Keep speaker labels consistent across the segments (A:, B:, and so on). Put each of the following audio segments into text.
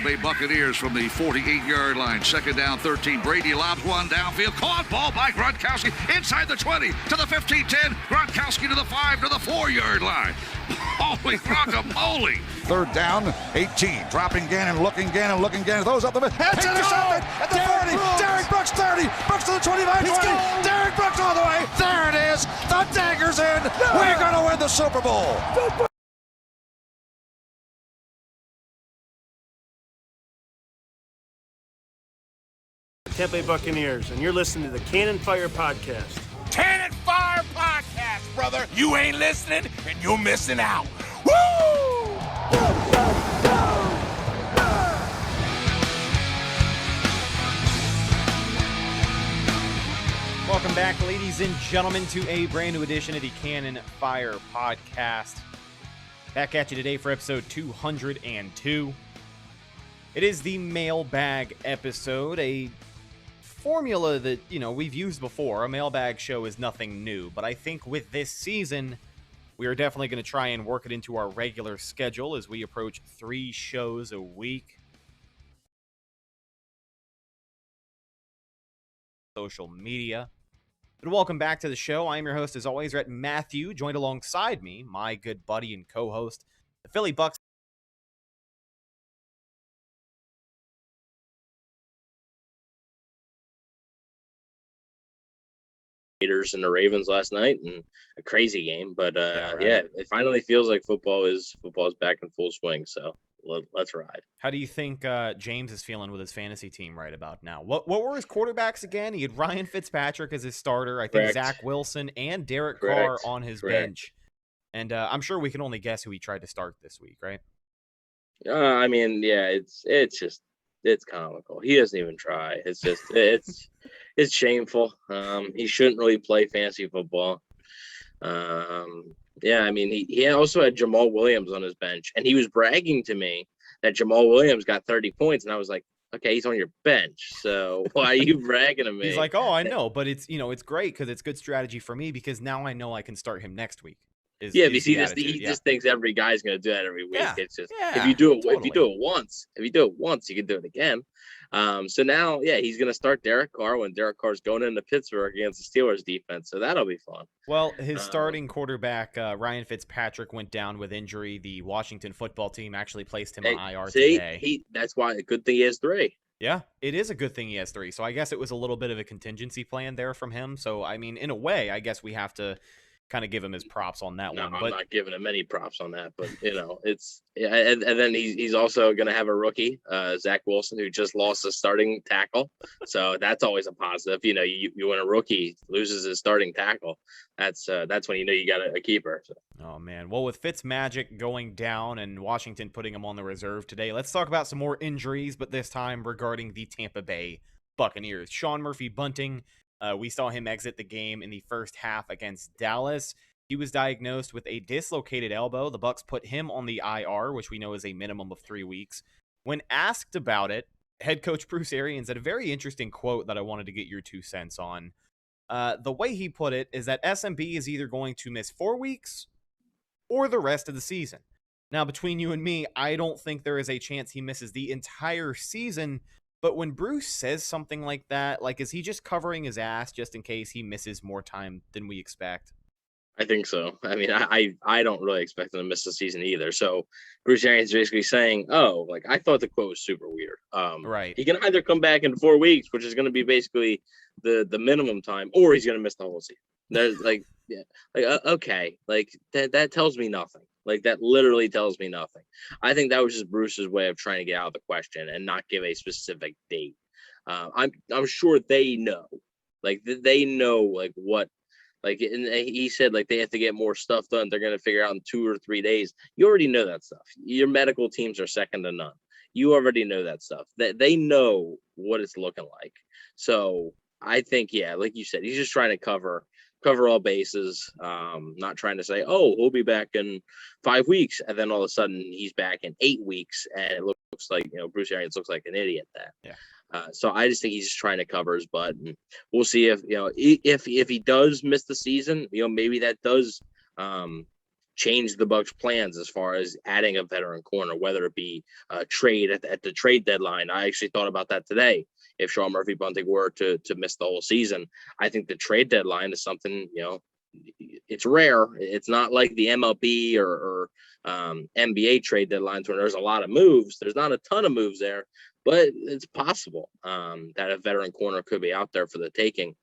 A: Bay Buccaneers from the 48-yard line. Second down, 13. Brady lobs one downfield. Caught ball by Gronkowski inside the 20 to the 15-10. Gronkowski to the 5 to the 4-yard line. Holy guacamole.
B: Third down, 18. Dropping Gannon, looking Gannon. Throws up the middle. It's intercepted at the 40. Derek Brooks 30. Brooks to the 25, 20. Derek Brooks all the way. There it is. The dagger's in. We're going to win the Super Bowl.
C: Tampa Bay Buccaneers, and you're listening to the Cannon Fire Podcast.
D: Cannon Fire Podcast, brother. You ain't listening, and you're missing out. Woo!
E: Welcome back, ladies and gentlemen, to a brand new edition of the Cannon Fire Podcast. Back at you today for episode 202. It is the mailbag episode, a formula that, we've used before. A mailbag show is nothing new, but I think with this season, we are definitely going to try and work it into our regular schedule as we approach 3 shows a week. Social media. But welcome back to the show. I am your host, as always, Rhett Matthew, joined alongside me, my good buddy and co-host, the Philly Bucs.
F: And the Ravens last night, and a crazy game, but it finally feels like football is back in full swing. So let's ride.
E: How do you think James is feeling with his fantasy team right about now? What were his quarterbacks again? He had Ryan Fitzpatrick as his starter. I think Zach Wilson and Derek Carr on his bench. And I'm sure we can only guess who he tried to start this week, right?
F: It's comical. He doesn't even try. It's just it's shameful. He shouldn't really play fantasy football. He also had Jamal Williams on his bench, and he was bragging to me that Jamal Williams got 30 points, and I was like, okay, he's on your bench, so why are you bragging to me?
E: He's like, oh, I know, but it's it's great because it's good strategy for me because now I know I can start him next week.
F: He just thinks every guy's going to do that every week.
E: Yeah.
F: It's just
E: Yeah,
F: if you do it once, you can do it again. So now, he's going to start Derek Carr when Derek Carr's going into Pittsburgh against the Steelers defense. So that'll be fun.
E: Well, his starting quarterback, Ryan Fitzpatrick, went down with injury. The Washington football team actually placed him on IR today.
F: That's why a good thing he has 3.
E: Yeah, it is a good thing he has 3. So I guess it was a little bit of a contingency plan there from him. So, I mean, in a way, I guess we have to kind of give him his props on that one.
F: I'm not giving him any props on that, but it's and then he's also going to have a rookie, Zach Wilson, who just lost his starting tackle. So that's always a positive. When a rookie loses his starting tackle, that's when you got a keeper. So.
E: Oh man. Well, with Fitzmagic going down and Washington putting him on the reserve today, let's talk about some more injuries, but this time regarding the Tampa Bay Buccaneers. Sean Murphy-Bunting, we saw him exit the game in the first half against Dallas. He was diagnosed with a dislocated elbow. The Bucs put him on the IR, which we know is a minimum of 3 weeks. When asked about it, head coach Bruce Arians had a very interesting quote that I wanted to get your 2 cents on. The way he put it is that SMB is either going to miss 4 weeks or the rest of the season. Now, between you and me, I don't think there is a chance he misses the entire season. But when Bruce says something like that, is he just covering his ass just in case he misses more time than we expect?
F: I think so. I mean, I don't really expect him to miss the season either. So Bruce Arians is basically saying, I thought the quote was super weird.
E: Right.
F: He can either come back in 4 weeks, which is going to be basically the minimum time, or he's going to miss the whole season. There's okay. That tells me nothing. That literally tells me nothing. I think that was just Bruce's way of trying to get out of the question and not give a specific date. I'm sure they know, they know what, and he said they have to get more stuff done. They're going to figure out in 2 or 3 days. You already know that stuff. Your medical teams are second to none. You already know that stuff. That they know what it's looking like. So I think, like you said, he's just trying to cover all bases, not trying to say, we'll be back in 5 weeks. And then all of a sudden he's back in 8 weeks. And it looks like, Bruce Arians looks like an idiot then.
E: Yeah.
F: So I just think he's just trying to cover his butt. And we'll see if he does miss the season, maybe that does change the Bucs' plans as far as adding a veteran corner, whether it be a trade at the trade deadline. I actually thought about that today. If Sean Murphy Bunting were to miss the whole season, I think the trade deadline is something, it's rare. It's not like the MLB or NBA trade deadlines where there's a lot of moves. There's not a ton of moves there, but it's possible that a veteran corner could be out there for the taking.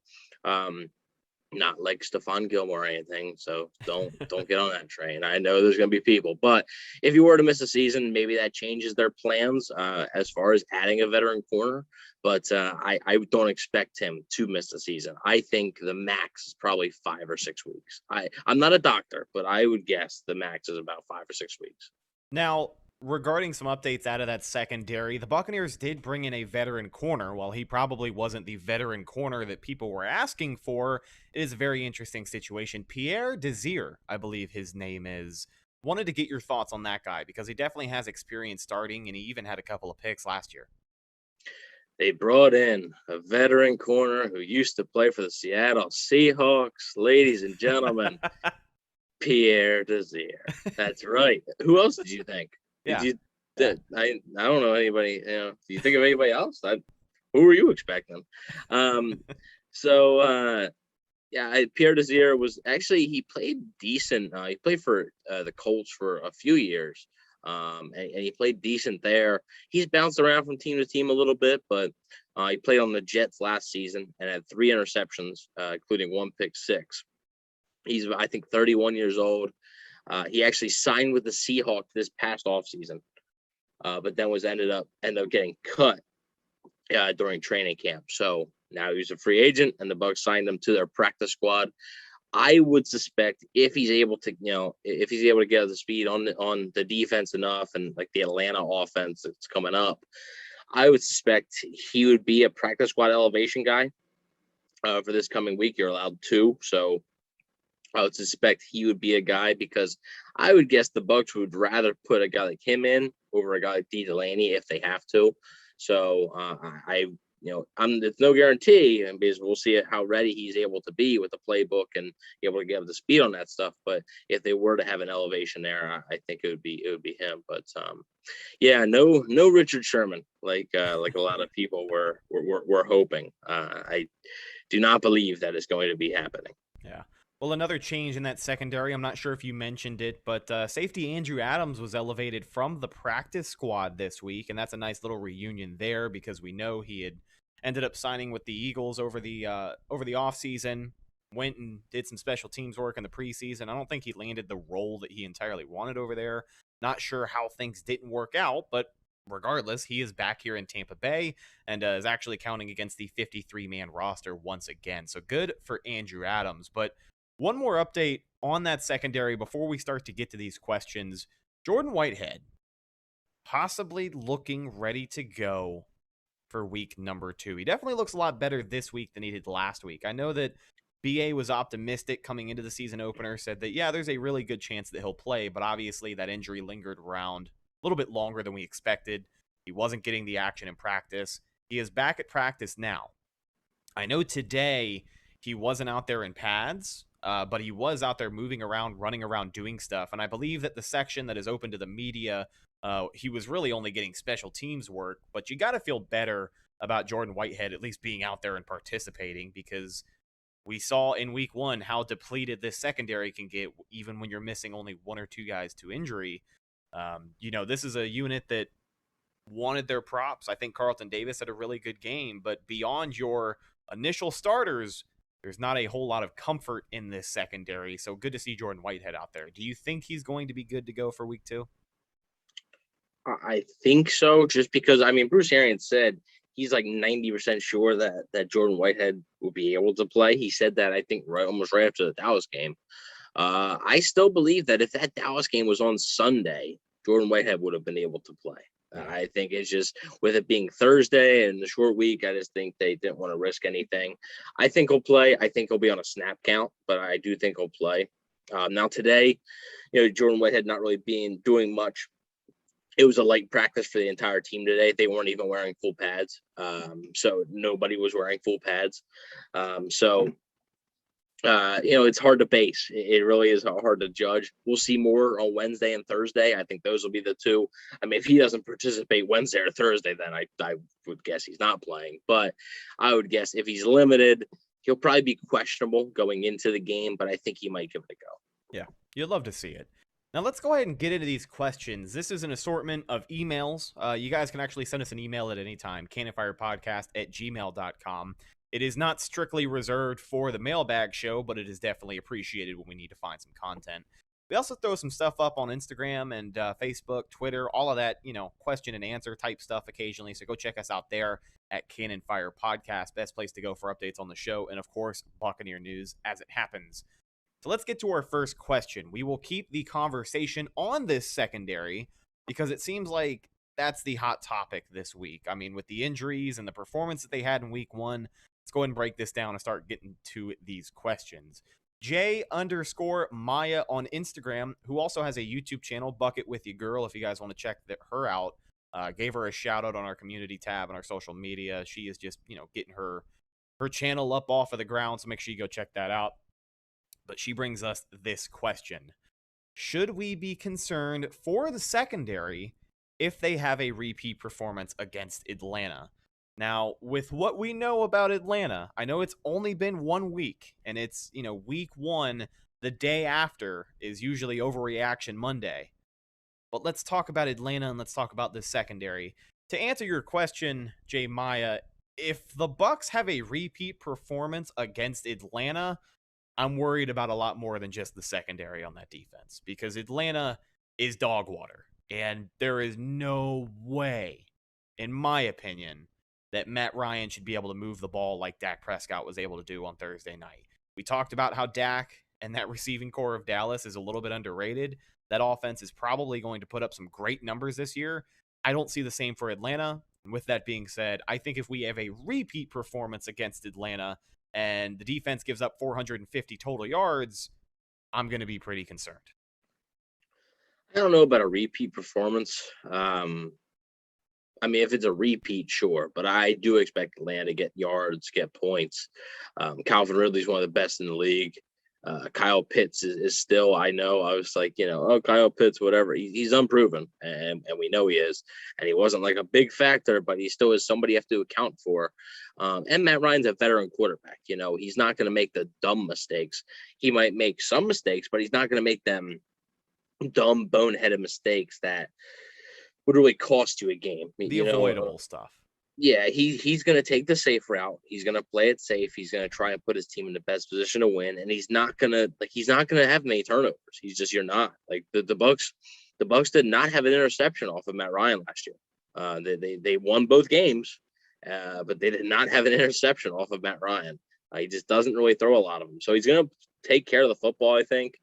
F: Not like Stephon Gilmore or anything, so don't get on that train. I know there's going to be people, but if you were to miss a season, maybe that changes their plans as far as adding a veteran corner. But I don't expect him to miss the season. I think the max is probably 5 or 6 weeks. I'm not a doctor, but I would guess the max is about 5 or 6 weeks.
E: Now, regarding some updates out of that secondary, the Buccaneers did bring in a veteran corner. While he probably wasn't the veteran corner that people were asking for, it is a very interesting situation. Pierre Desir, I believe his name is. Wanted to get your thoughts on that guy because he definitely has experience starting, and he even had a couple of picks last year.
F: They brought in a veteran corner who used to play for the Seattle Seahawks. Ladies and gentlemen, Pierre Desir. That's right. Who else did you think?
E: Yeah.
F: I don't know anybody. Do you think of anybody else? Who were you expecting? Pierre Desir was actually, he played decent. He played for the Colts for a few years, and he played decent there. He's bounced around from team to team a little bit, but he played on the Jets last season and had 3 interceptions, including 1 pick six. He's, I think, 31 years old. He actually signed with the Seahawks this past offseason, but then ended up getting cut during training camp. So now he's a free agent, and the Bucs signed him to their practice squad. I would suspect if he's able to, get up to speed on the defense enough, and like the Atlanta offense that's coming up, I would suspect he would be a practice squad elevation guy for this coming week. You're allowed 2, so I would suspect he would be a guy, because I would guess the Bucs would rather put a guy like him in over a guy like D. Delaney if they have to. So it's no guarantee, and because we'll see how ready he's able to be with the playbook and be able to get up to speed on that stuff. But if they were to have an elevation there, I think it would be him. But no Richard Sherman like a lot of people were hoping. I do not believe that is going to be happening.
E: Yeah. Well, another change in that secondary, I'm not sure if you mentioned it, but safety Andrew Adams was elevated from the practice squad this week, and that's a nice little reunion there because we know he had ended up signing with the Eagles over the offseason, went and did some special teams work in the preseason. I don't think he landed the role that he entirely wanted over there. Not sure how things didn't work out, but regardless, he is back here in Tampa Bay and is actually counting against the 53-man roster once again. So good for Andrew Adams, but one more update on that secondary before we start to get to these questions. Jordan Whitehead possibly looking ready to go for week number 2. He definitely looks a lot better this week than he did last week. I know that BA was optimistic coming into the season opener, said that, yeah, there's a really good chance that he'll play, but obviously that injury lingered around a little bit longer than we expected. He wasn't getting the action in practice. He is back at practice now. I know today he wasn't out there in pads, but he was out there moving around, running around, doing stuff. And I believe that the section that is open to the media, he was really only getting special teams work. But you got to feel better about Jordan Whitehead at least being out there and participating, because we saw in week 1 how depleted this secondary can get even when you're missing only 1 or 2 guys to injury. This is a unit that wanted their props. I think Carlton Davis had a really good game, but beyond your initial starters, there's not a whole lot of comfort in this secondary. So good to see Jordan Whitehead out there. Do you think he's going to be good to go for week 2?
F: I think so, just because, Bruce Arians said he's like 90% sure that Jordan Whitehead will be able to play. He said that, I think, almost right after the Dallas game. I still believe that if that Dallas game was on Sunday, Jordan Whitehead would have been able to play. I think it's just with it being Thursday and the short week, I just think they didn't want to risk anything. I think he'll play. I think he'll be on a snap count, but I do think he'll play. Now today, Jordan Whitehead not really doing much. It was a light practice for the entire team today. They weren't even wearing full pads. So nobody was wearing full pads. So It's hard to base. It really is hard to judge. We'll see more on Wednesday and Thursday. I think those will be the two. I mean, if he doesn't participate Wednesday or Thursday, then I would guess he's not playing. But I would guess if he's limited, he'll probably be questionable going into the game, but I think he might give it a go.
E: Yeah, you'd love to see it. Now let's go ahead and get into these questions. This is an assortment of emails. You guys can actually send us an email at any time, cannonfirepodcast@gmail.com. It is not strictly reserved for the mailbag show, but it is definitely appreciated when we need to find some content. We also throw some stuff up on Instagram and Facebook, Twitter, all of that, question and answer type stuff occasionally. So go check us out there at Cannon Fire Podcast. Best place to go for updates on the show. And of course, Buccaneer news as it happens. So let's get to our first question. We will keep the conversation on this secondary because it seems like that's the hot topic this week. I mean, with the injuries and the performance that they had in week 1, let's go ahead and break this down and start getting to these questions. J_Maya on Instagram, who also has a YouTube channel, Bucket With Your Girl, if you guys want to check her out. Gave her a shout out on our community tab on our social media. She is just, getting her channel up off of the ground, so make sure you go check that out. But she brings us this question. Should we be concerned for the secondary if they have a repeat performance against Atlanta? Now, with what we know about Atlanta, I know it's only been 1 week, and it's, week 1, the day after is usually overreaction Monday. But let's talk about Atlanta and let's talk about this secondary. To answer your question, J. Maya, if the Bucs have a repeat performance against Atlanta, I'm worried about a lot more than just the secondary on that defense because Atlanta is dog water. And there is no way, in my opinion, that Matt Ryan should be able to move the ball like Dak Prescott was able to do on Thursday night. We talked about how Dak and that receiving core of Dallas is a little bit underrated. That offense is probably going to put up some great numbers this year. I don't see the same for Atlanta. And with that being said, I think if we have a repeat performance against Atlanta and the defense gives up 450 total yards, I'm going to be pretty concerned.
F: I don't know about a repeat performance. I mean, if it's a repeat, sure, but I do expect Atlanta to get yards, get points. Calvin Ridley's one of the best in the league. Kyle Pitts is still, I know, I was like, Kyle Pitts, whatever. He's unproven, and we know he is. And he wasn't like a big factor, but he still is somebody you have to account for. And Matt Ryan's a veteran quarterback. He's not going to make the dumb mistakes. He might make some mistakes, but he's not going to make them dumb, boneheaded mistakes that would really cost you a game.
E: The avoidable stuff.
F: Yeah, he's going to take the safe route. He's going to play it safe. He's going to try and put his team in the best position to win. And he's not going to have many turnovers. You're not like the Bucs did not have an interception off of Matt Ryan last year. They won both games, but they did not have an interception off of Matt Ryan. He just doesn't really throw a lot of them. So he's going to take care of the football, I think.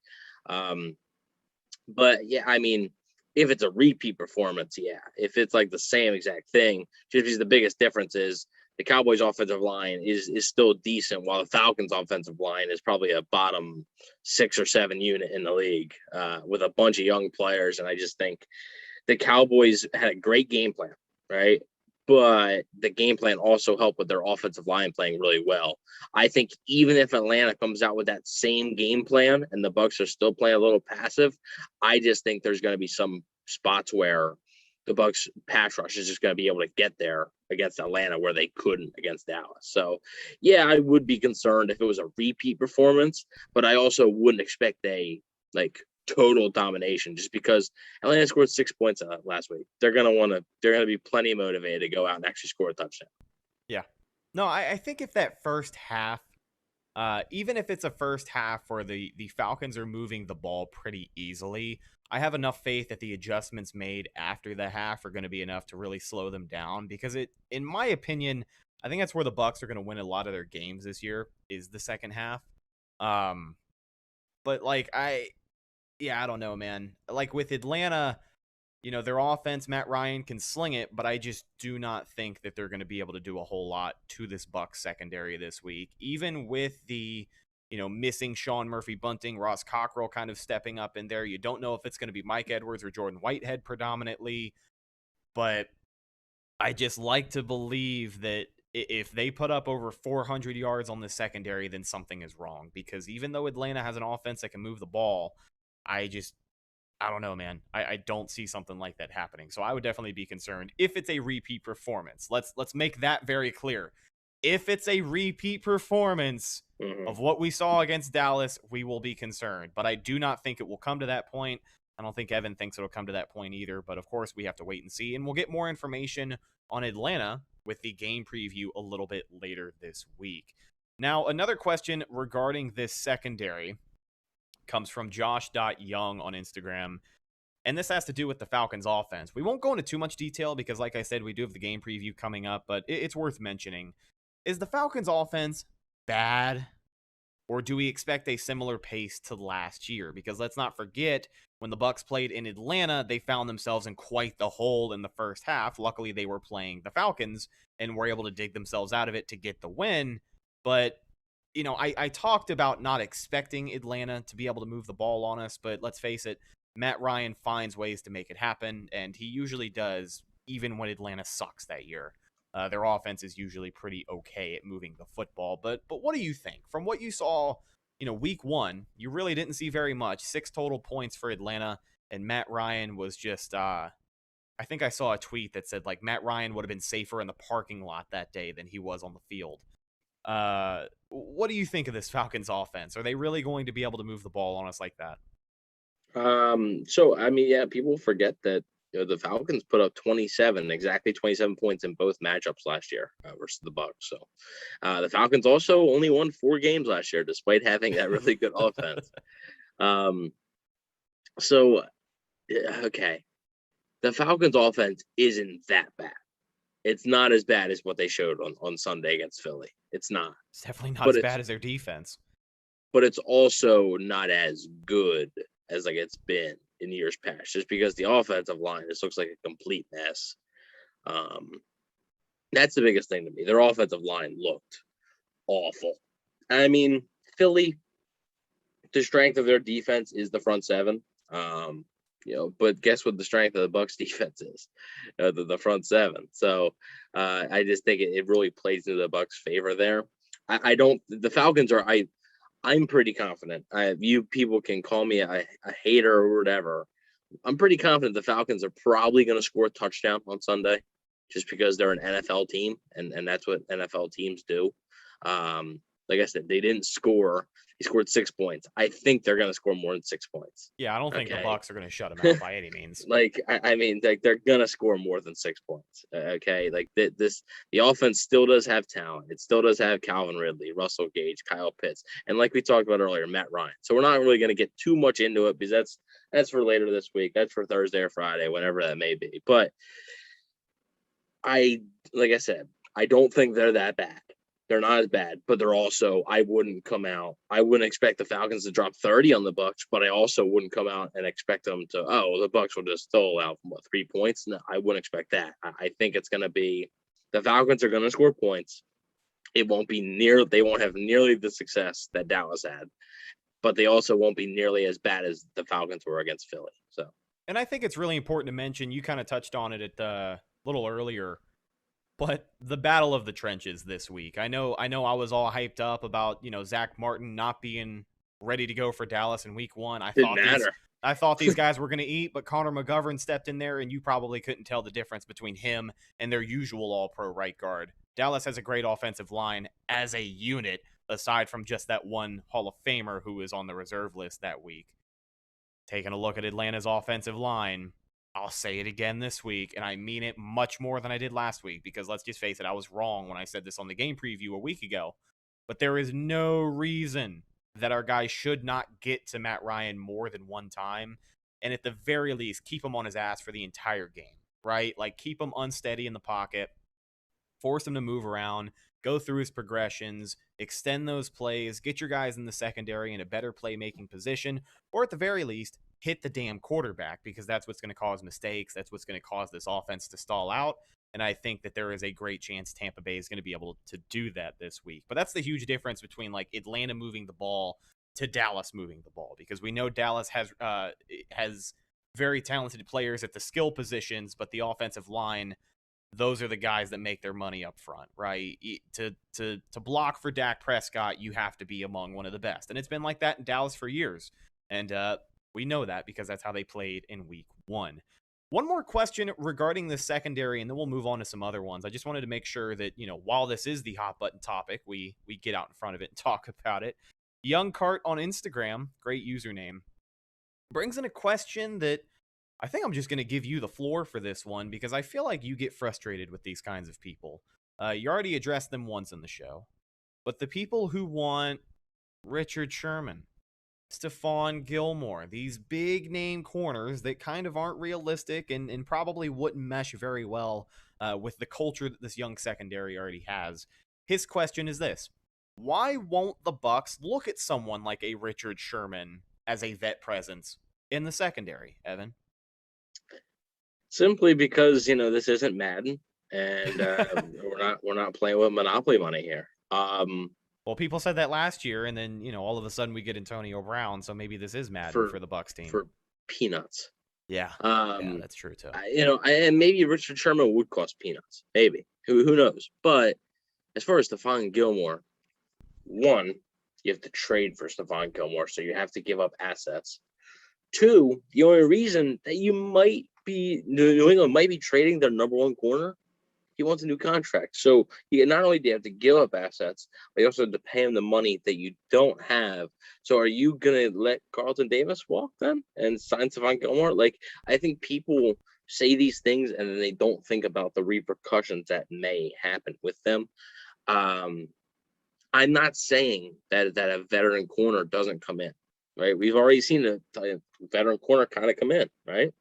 F: But yeah, I mean, if it's a repeat performance, yeah. If it's like the same exact thing, just because the biggest difference is the Cowboys' offensive line is still decent, while the Falcons' offensive line is probably a bottom 6 or 7 unit in the league with a bunch of young players. And I just think the Cowboys had a great game plan, right? But the game plan also helped with their offensive line playing really well. I think even if Atlanta comes out with that same game plan and the Bucs are still playing a little passive, I just think there's going to be some spots where the Bucs pass rush is just going to be able to get there against Atlanta where they couldn't against Dallas. So, yeah, I would be concerned if it was a repeat performance, but I also wouldn't expect a total domination just because Atlanta scored 6 points last week. They're going to be plenty motivated to go out and actually score a touchdown.
E: Yeah. No, I think if that first half, even if it's a first half where the Falcons are moving the ball pretty easily, I have enough faith that the adjustments made after the half are going to be enough to really slow them down because in my opinion, I think that's where the Bucs are going to win a lot of their games this year is the second half. But I don't know, man. Like with Atlanta, their offense, Matt Ryan can sling it, but I just do not think that they're going to be able to do a whole lot to this Bucs secondary this week. Even with the, missing Sean Murphy-Bunting, Ross Cockrell kind of stepping up in there. You don't know if it's going to be Mike Edwards or Jordan Whitehead predominantly, but I just like to believe that If they put up over 400 yards on the secondary, then something is wrong. Because even though Atlanta has an offense that can move the ball, I don't know, man. I don't see something like that happening. So I would definitely be concerned if it's a repeat performance. Let's make that very clear. If it's a repeat performance of what we saw against Dallas, we will be concerned. But I do not think it will come to that point. I don't think Evan thinks it'll come to that point either. But of course, we have to wait and see. And we'll get more information on Atlanta with the game preview a little bit later this week. Now, another question regarding this secondary comes from Josh.Young on Instagram. And this has to do with the Falcons offense. We won't go into too much detail because, like I said, we do have the game preview coming up, but it's worth mentioning. Is the Falcons offense bad, or do we expect a similar pace to last year? Because let's not forget, when the Bucs played in Atlanta, they found themselves in quite the hole in the first half. Luckily, they were playing the Falcons and were able to dig themselves out of it to get the win. But, you know, I talked about not expecting Atlanta to be able to move the ball on us, but let's face it, Matt Ryan finds ways to make it happen, and he usually does, even when Atlanta sucks that year. Their offense is usually pretty okay at moving the football. But what do you think? From what you saw, you know, week one, you really didn't see very much. 6 total points for Atlanta, and Matt Ryan was just, I think I saw a tweet that said, like, Matt Ryan would have been safer in the parking lot that day than he was on the field. What do you think of this Falcons offense? Are they really going to be able to move the ball on us like that?
F: So, I mean, yeah, people forget that the Falcons put up exactly 27 points in both matchups last year versus the Bucs. So the Falcons also only won 4 games last year, despite having that really good offense. Okay. The Falcons offense isn't that bad. It's not as bad as what they showed on Sunday against Philly. It's not.
E: It's definitely not as bad as their defense.
F: But it's also not as good as like it's been in years past, just because the offensive line just looks like a complete mess. That's the biggest thing to me. Their offensive line looked awful. I mean, Philly, the strength of their defense is the front seven. But guess what the strength of the Bucs defense is? The front seven. So I just think it really plays into the Bucs' favor there. The Falcons are, I'm pretty confident. You people can call me a hater or whatever. I'm pretty confident the Falcons are probably going to score a touchdown on Sunday, just because they're an NFL team, and that's what NFL teams do. Like I said, they didn't score. He scored 6 points. I think they're going to score more than 6 points.
E: Yeah, I don't think the Bucs are going to shut them out by any means.
F: I mean, they're going to score more than 6 points. Okay, the offense still does have talent. It still does have Calvin Ridley, Russell Gage, Kyle Pitts, and like we talked about earlier, Matt Ryan. So we're not really going to get too much into it because that's for later this week. That's for Thursday or Friday, whenever that may be. But like I said, I don't think they're that bad. They're not as bad, but they're also, I wouldn't expect the Falcons to drop 30 on the Bucs, but I also wouldn't come out and expect them to, the Bucs will just still allow 3 points. No, I wouldn't expect that. I think it's going to be, the Falcons are going to score points. It won't be they won't have nearly the success that Dallas had, but they also won't be nearly as bad as the Falcons were against Philly. So,
E: and I think it's really important to mention, you kind of touched on it at a little earlier, but the battle of the trenches this week. I know I was all hyped up about, Zach Martin not being ready to go for Dallas in week 1. I thought these guys were going to eat, but Connor McGovern stepped in there, and you probably couldn't tell the difference between him and their usual all-pro right guard. Dallas has a great offensive line as a unit, aside from just that one Hall of Famer who is on the reserve list that week. Taking a look at Atlanta's offensive line, I'll say it again this week, and I mean it much more than I did last week, because let's just face it, I was wrong when I said this on the game preview a week ago. But there is no reason that our guys should not get to Matt Ryan more than one time, and at the very least, keep him on his ass for the entire game, right? Like, keep him unsteady in the pocket, force him to move around, go through his progressions, extend those plays, get your guys in the secondary in a better playmaking position, or at the very least, hit the damn quarterback, because that's what's going to cause mistakes. That's what's going to cause this offense to stall out. And I think that there is a great chance Tampa Bay is going to be able to do that this week. But that's the huge difference between like Atlanta moving the ball to Dallas moving the ball, because we know Dallas has very talented players at the skill positions, but the offensive line, those are the guys that make their money up front, right? To block for Dak Prescott, you have to be among one of the best. And it's been like that in Dallas for years. And we know that because that's how they played in week 1. One more question regarding the secondary, and then we'll move on to some other ones. I just wanted to make sure that, while this is the hot button topic, we get out in front of it and talk about it. Young Cart on Instagram, great username, brings in a question that I think I'm just going to give you the floor for this one because I feel like you get frustrated with these kinds of people. You already addressed them once in the show, but the people who want Richard Sherman, Stephon Gilmore, these big name corners that kind of aren't realistic and probably wouldn't mesh very well with the culture that this young secondary already has. His question is this: why won't the Bucs look at someone like a Richard Sherman as a vet presence in the secondary, Evan?
F: Simply because this isn't Madden, and we're not playing with Monopoly money here.
E: Well, people said that last year, and then all of a sudden we get Antonio Brown, so maybe this is Madden for the Bucs team
F: for peanuts.
E: Yeah, yeah, that's true too.
F: And maybe Richard Sherman would cost peanuts, maybe. Who knows? But as far as Stephon Gilmore, one, you have to trade for Stephon Gilmore, so you have to give up assets. Two, the only reason that New England might be trading their number 1 corner, he wants a new contract. So not only do you have to give up assets, but you also have to pay him the money that you don't have. So are you going to let Carlton Davis walk then and sign Stephon Gilmore? Like, I think people say these things and then they don't think about the repercussions that may happen with them. I'm not saying that a veteran corner doesn't come in, right? We've already seen a veteran corner kind of come in, right?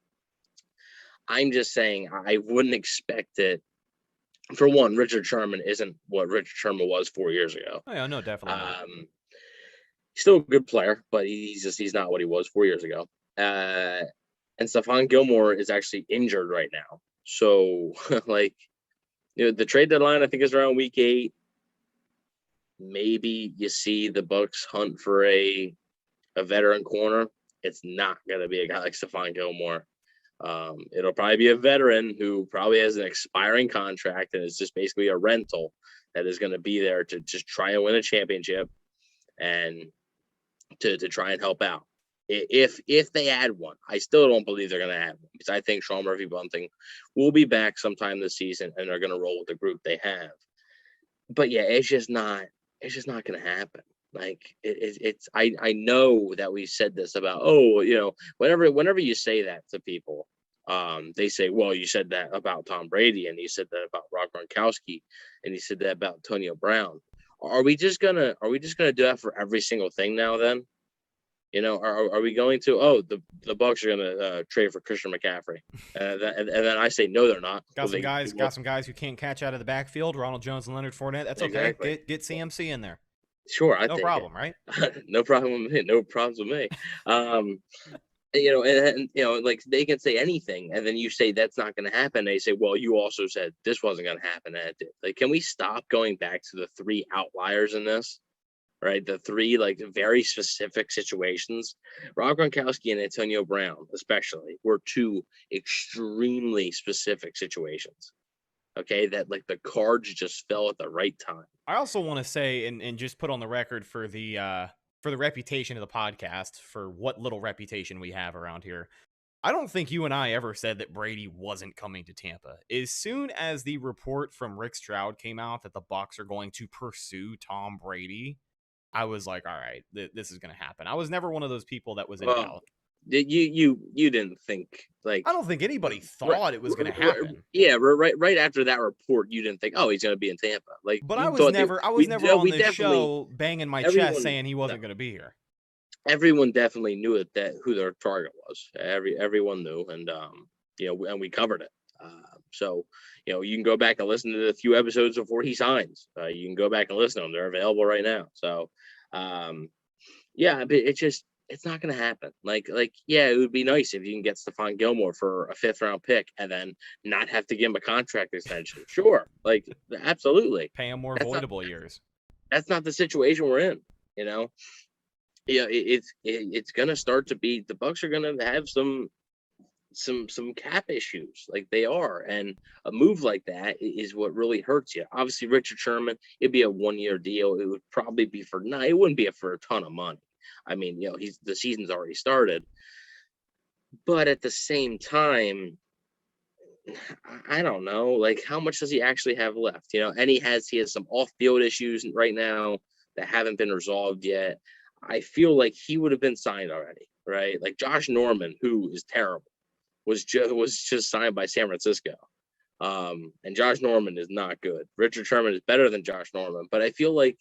F: I'm just saying I wouldn't expect it. For one, Richard Sherman isn't what Richard Sherman was 4 years ago.
E: Oh, yeah, no, definitely not.
F: He's still a good player, but he's not what he was 4 years ago. And Stephon Gilmore is actually injured right now. So, the trade deadline, I think, is around week 8. Maybe you see the Bucs hunt for a veteran corner. It's not going to be a guy like Stephon Gilmore. It'll probably be a veteran who probably has an expiring contract and is just basically a rental that is going to be there to just try and win a championship and to try and help out. If they add one, I still don't believe they're going to add one because I think Sean Murphy-Bunting will be back sometime this season and they're going to roll with the group they have. But yeah, it's just not going to happen. Like I know that we said this about, whenever you say that to people, they say, well, you said that about Tom Brady and you said that about Rob Gronkowski and you said that about Antonio Brown. Are we just gonna do that for every single thing now then? Are we going to, the Bucs are gonna trade for Christian McCaffrey? And then I say no, they're not.
E: Got some guys who can't catch out of the backfield, Ronald Jones and Leonard Fournette. That's
F: exactly.
E: Okay. Get CMC in there.
F: Sure,
E: no problem, right?
F: No problem with me. No problems with me. Like they can say anything, and then you say that's not going to happen. They say, well, you also said this wasn't going to happen, and it did. Like, can we stop going back to the 3 outliers in this? Right, the 3 very specific situations. Rob Gronkowski and Antonio Brown, especially, were 2 extremely specific situations. Okay, that the cards just fell at the right time.
E: I also want to say, and just put on the record for the reputation of the podcast, for what little reputation we have around here, I don't think you and I ever said that Brady wasn't coming to Tampa. As soon as the report from Rick Stroud came out that the Bucs are going to pursue Tom Brady, I was like, all right, this is going to happen. I was never one of those people that was in doubt.
F: You didn't think I
E: don't think anybody thought it was going to happen.
F: Yeah, right after that report, you didn't think, he's going to be in Tampa.
E: But I was never on this show banging my chest saying he wasn't going to be here.
F: Everyone definitely knew who their target was. Everyone knew, and and we covered it. So you can go back and listen to the few episodes before he signs. You can go back and listen to them; they're available right now. So, but it's not going to happen. It would be nice if you can get Stephon Gilmore for a 5th round pick and then not have to give him a contract extension. Sure. Absolutely.
E: Pay him more voidable years.
F: That's not the situation we're in, it's going to start to be, the Bucs are going to have some some cap issues, like they are, and a move like that is what really hurts you. Obviously, Richard Sherman, it'd be a 1-year deal. It would probably be it wouldn't be for a ton of money. I mean, the season's already started, but at the same time, I don't know, like how much does he actually have left? And he has some off-field issues right now that haven't been resolved yet. I feel like he would have been signed already, right? Like Josh Norman, who is terrible, was just signed by San Francisco. And Josh Norman is not good. Richard Sherman is better than Josh Norman, but I feel like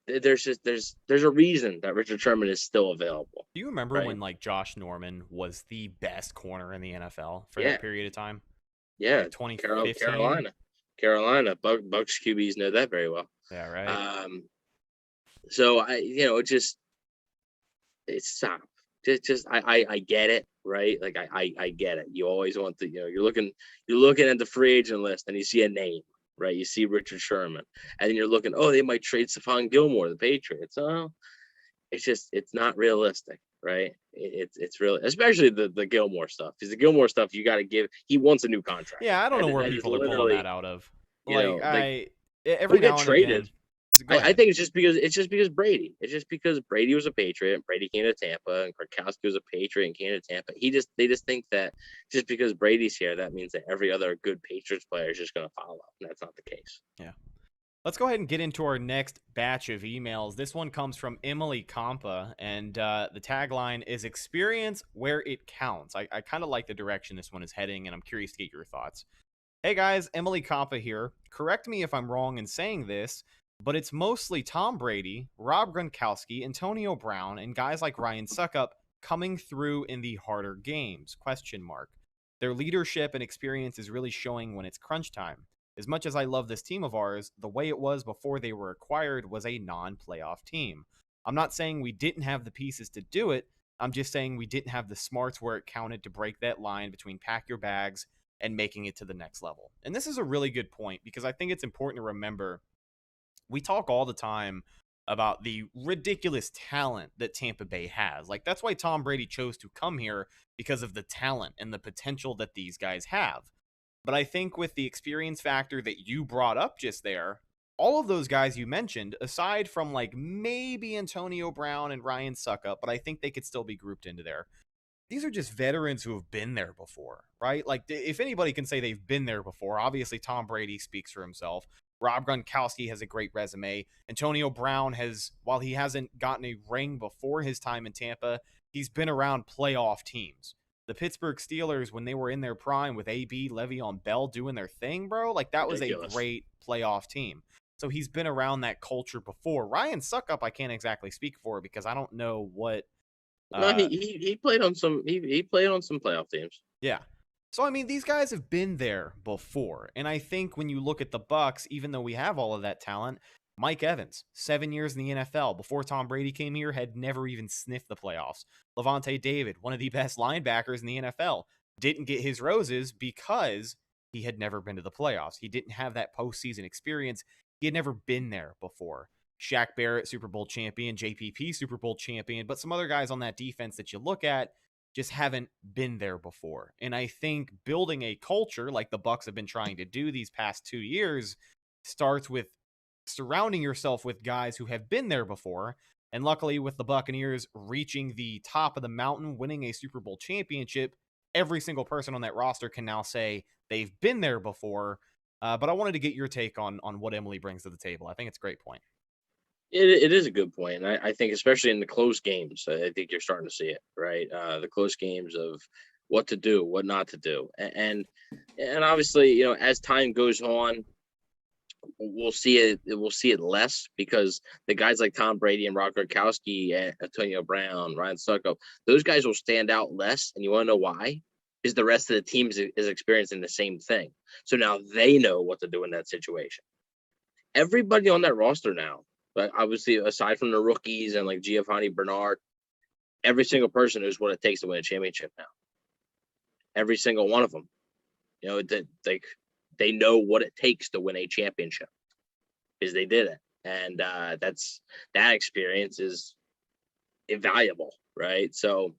F: there's a reason that Richard Sherman is still available.
E: Do you remember
F: right?
E: when like Josh Norman was the best corner in the NFL for
F: Yeah.
E: that period of time?
F: Yeah,
E: Like 2015.
F: Carolina. Bucs QBs know that very well.
E: Yeah, right.
F: So it's stop. I get it, right? Like I get it. You always want to, you're looking at the free agent list and you see a name, right? You see Richard Sherman, and then you're looking, they might trade Stephon Gilmore, the Patriots. It's not realistic, right? It's really, especially the Gilmore stuff. Because the Gilmore stuff, you got to give. He wants a new contract.
E: Yeah, I don't know where people are pulling that out of. Every now and
F: traded.
E: Again.
F: I think it's just because Brady. It's just because Brady was a Patriot and Brady came to Tampa, and Gronkowski was a Patriot and came to Tampa. They just think that just because Brady's here, that means that every other good Patriots player is just going to follow. And that's not the case.
E: Yeah. Let's go ahead and get into our next batch of emails. This one comes from Emily Compa, and the tagline is "Experience where it counts." I kind of like the direction this one is heading, and I'm curious to get your thoughts. Hey guys, Emily Compa here. Correct me if I'm wrong in saying this, but it's mostly Tom Brady, Rob Gronkowski, Antonio Brown, and guys like Ryan Suckup coming through in the harder games, ? Their leadership and experience is really showing when it's crunch time. As much as I love this team of ours, the way it was before they were acquired was a non-playoff team. I'm not saying we didn't have the pieces to do it. I'm just saying we didn't have the smarts where it counted to break that line between pack your bags and making it to the next level. And this is a really good point because I think it's important to remember we talk all the time about the ridiculous talent that Tampa Bay has. Like, that's why Tom Brady chose to come here, because of the talent and the potential that these guys have. But I think with the experience factor that you brought up just there, all of those guys you mentioned, aside from like maybe Antonio Brown and Ryan Suckup, but I think they could still be grouped into there. These are just veterans who have been there before, right? Like, if anybody can say they've been there before, obviously Tom Brady speaks for himself. Rob Gronkowski has a great resume. Antonio Brown has, while he hasn't gotten a ring before his time in Tampa, he's been around playoff teams. The Pittsburgh Steelers, when they were in their prime with AB, Le'Veon Bell doing their thing, bro, like that was a great playoff team. So he's been around that culture before. Ryan Suckup, I can't exactly speak for because I don't know what.
F: No, he played on some. He played on some playoff teams.
E: Yeah. So, I mean, these guys have been there before. And I think when you look at the Bucs, even though we have all of that talent, Mike Evans, 7 years in the NFL, before Tom Brady came here, had never even sniffed the playoffs. Levante David, one of the best linebackers in the NFL, didn't get his roses because he had never been to the playoffs. He didn't have that postseason experience. He had never been there before. Shaq Barrett, Super Bowl champion, JPP, Super Bowl champion, but some other guys on that defense that you look at just haven't been there before. And I think building a culture like the Bucs have been trying to do these past 2 years starts with surrounding yourself with guys who have been there before. And luckily, with the Buccaneers reaching the top of the mountain, winning a Super Bowl championship, every single person on that roster can now say they've been there before. But I wanted to get your take on what Emily brings to the table. I think it's a great point.
F: It is a good point. I think especially in the close games, I think you're starting to see it, right? The close games of what to do, what not to do. And obviously, as time goes on, we'll see it less because the guys like Tom Brady and Rob Gronkowski and Antonio Brown, Ryan Suckup, those guys will stand out less. And you want to know why? Is the rest of the team is experiencing the same thing. So now they know what to do in that situation. Everybody on that roster now, but obviously, aside from the rookies and like Giovanni Bernard, every single person knows what it takes to win a championship now. Every single one of them, they know what it takes to win a championship because they did it, and that experience is invaluable, right? So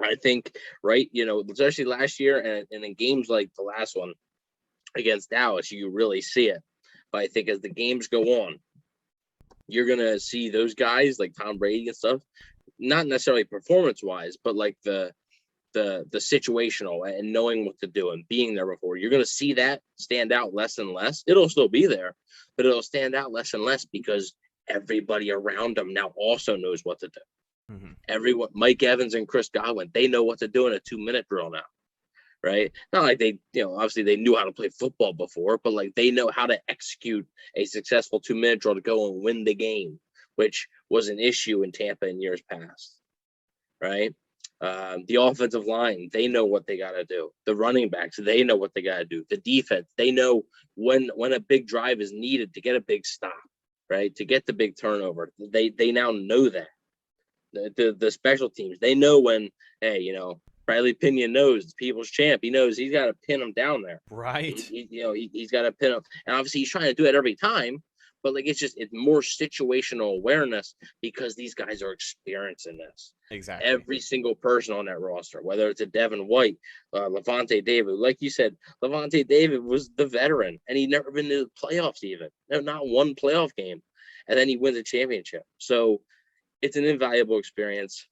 F: I think, right, especially last year and in games like the last one against Dallas, you really see it. But I think as the games go on, you're going to see those guys like Tom Brady and stuff, not necessarily performance-wise, but like the situational and knowing what to do and being there before. You're going to see that stand out less and less. It'll still be there, but it'll stand out less and less because everybody around them now also knows what to do. Everyone, Mike Evans and Chris Godwin, they know what to do in a 2-minute drill now, right? Not like they, obviously they knew how to play football before, but like they know how to execute a successful 2-minute drill to go and win the game, which was an issue in Tampa in years past, right? The offensive line, they know what they got to do. The running backs, they know what they got to do. The defense, they know when a big drive is needed to get a big stop, right? To get the big turnover. They now know that. The special teams, they know when, hey, Bradley Pinion knows the people's champ. He knows he's got to pin him down there.
E: Right.
F: He's got to pin him. And obviously he's trying to do it every time, but like it's more situational awareness because these guys are experiencing this.
E: Exactly.
F: Every single person on that roster, whether it's a Devin White, Levante David, like you said, Levante David was the veteran and he'd never been to the playoffs even. No, not one playoff game. And then he wins a championship. So it's an invaluable experience.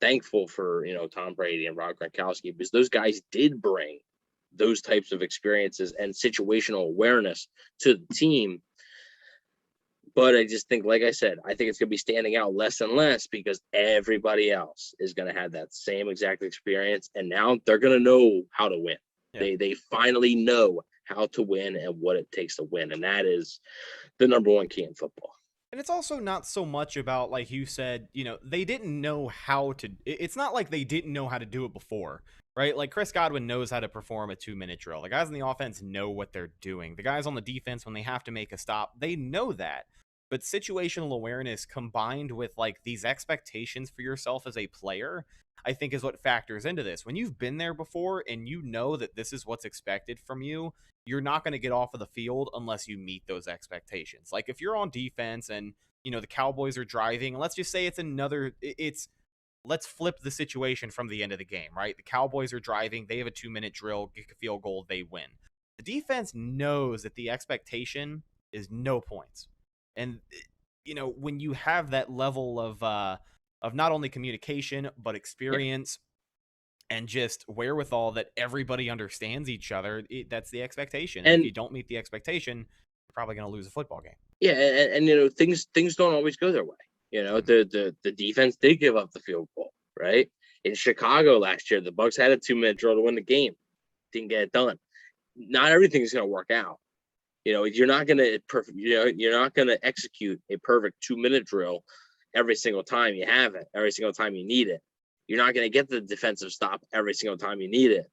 F: Thankful for, Tom Brady and Rob Gronkowski because those guys did bring those types of experiences and situational awareness to the team. But I just think, like I said, I think it's going to be standing out less and less because everybody else is going to have that same exact experience. And now they're going to know how to win. Yeah. They finally know how to win and what it takes to win. And that is the number one key in football.
E: And it's also not so much about, like you said, they didn't know how to. It's not like they didn't know how to do it before, right? Like Chris Godwin knows how to perform a 2-minute drill. The guys on the offense know what they're doing. The guys on the defense, when they have to make a stop, they know that. But situational awareness combined with like these expectations for yourself as a player, I think is what factors into this. When you've been there before and you know that this is what's expected from you, you're not going to get off of the field unless you meet those expectations. Like if you're on defense and, the Cowboys are driving, let's just say let's flip the situation from the end of the game, right? The Cowboys are driving, they have a 2-minute drill, kick a field goal, they win. The defense knows that the expectation is no points. And, when you have that level of not only communication, but experience and just wherewithal that everybody understands each other, that's the expectation. And if you don't meet the expectation, you're probably going to lose a football game.
F: Yeah, and things don't always go their way. The defense did give up the field goal, right? In Chicago last year, the Bucs had a 2-minute drill to win the game. Didn't get it done. Not everything's going to work out. You're not going to execute a perfect 2-minute drill every single time you have it, every single time you need it. You're not going to get the defensive stop every single time you need it.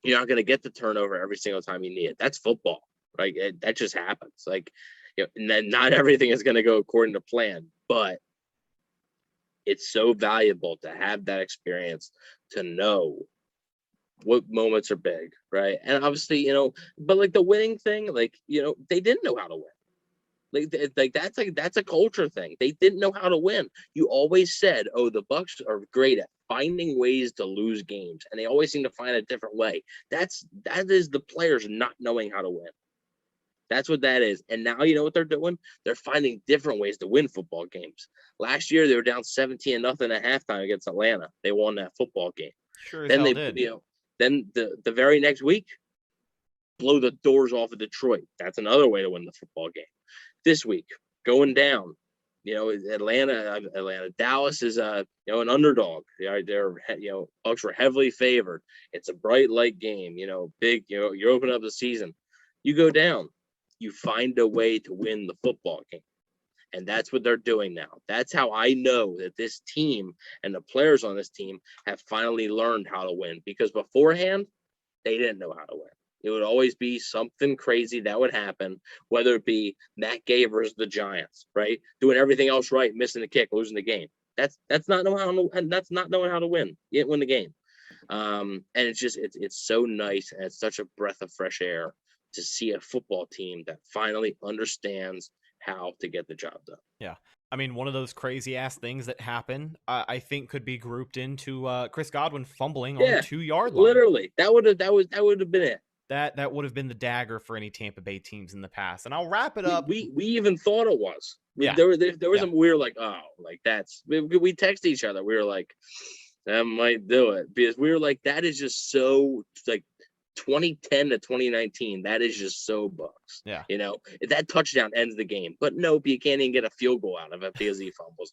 F: You're not going to get the turnover every single time you need it. That's football, right? That just happens. Like, not everything is going to go according to plan, but it's so valuable to have that experience to know what moments are big, right? And obviously, but like the winning thing, like, they didn't know how to win. Like that's a culture thing. They didn't know how to win. You always said, oh, the Bucs are great at finding ways to lose games, and they always seem to find a different way. That is the players not knowing how to win. That's what that is. And now you know what they're doing? They're finding different ways to win football games. Last year they were down 17-0 at halftime against Atlanta. They won that football game.
E: Sure as hell did.
F: Then the very next week, blow the doors off of Detroit. That's another way to win the football game. This week, going down, Dallas is an underdog. Bucs were heavily favored. It's a bright light game. Big. You open up the season, you go down, you find a way to win the football game. And that's what they're doing now. That's how I know that this team and the players on this team have finally learned how to win. Because beforehand, they didn't know how to win. It would always be something crazy that would happen, whether it be Matt Gay versus the Giants, right? Doing everything else right, missing the kick, losing the game. That's not knowing how to, and that's not knowing how to win. You didn't win the game. And it's so nice, and it's such a breath of fresh air to see a football team that finally understands how to get the job done.
E: Yeah. I mean, one of those crazy ass things that happen, I think, could be grouped into Chris Godwin fumbling on the 2-yard line.
F: Literally, that would have been it.
E: That would have been the dagger for any Tampa Bay teams in the past. And I'll wrap it up.
F: We even thought it was.
E: Yeah.
F: There was some, we were like, oh, like that's, we text each other. We were like, that might do it, because we were like, that is just so like 2010 to 2019. That is just so Bucs.
E: Yeah.
F: You know, that touchdown ends the game, but nope, you can't even get a field goal out of it because he fumbles.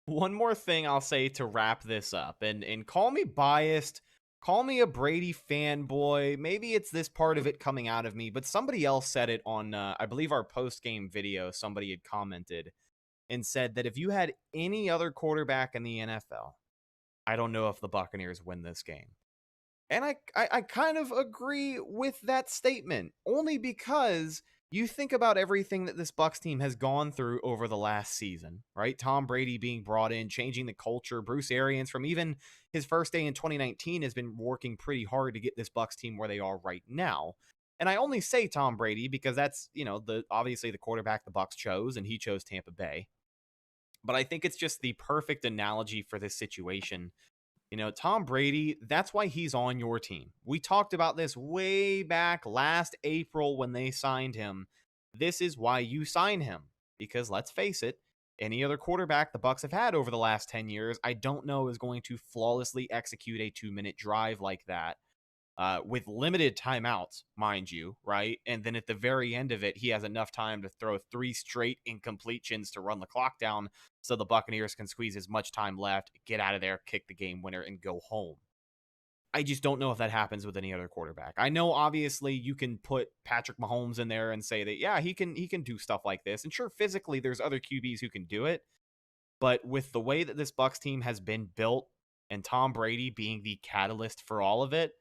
E: One more thing I'll say to wrap this up, and call me biased, call me a Brady fanboy. Maybe it's this part of it coming out of me, but somebody else said it on, I believe, our post-game video. Somebody had commented and said that if you had any other quarterback in the NFL, I don't know if the Buccaneers win this game. And I kind of agree with that statement, only because you think about everything that this Bucs team has gone through over the last season, right? Tom Brady being brought in, changing the culture. Bruce Arians, from even his first day in 2019, has been working pretty hard to get this Bucs team where they are right now. And I only say Tom Brady because that's, you know, obviously the quarterback the Bucs chose, and he chose Tampa Bay. But I think it's just the perfect analogy for this situation. You know, Tom Brady, that's why he's on your team. We talked about this way back last April when they signed him. This is why you sign him. Because let's face it, any other quarterback the Bucs have had over the last 10 years, I don't know is going to flawlessly execute a 2-minute drive like that. With limited timeouts, mind you, right? And then at the very end of it, he has enough time to throw 3 straight incompletions to run the clock down so the Buccaneers can squeeze as much time left, get out of there, kick the game winner, and go home. I just don't know if that happens with any other quarterback. I know, obviously, you can put Patrick Mahomes in there and say that, yeah, he can do stuff like this. And sure, physically, there's other QBs who can do it. But with the way that this Bucs team has been built and Tom Brady being the catalyst for all of it,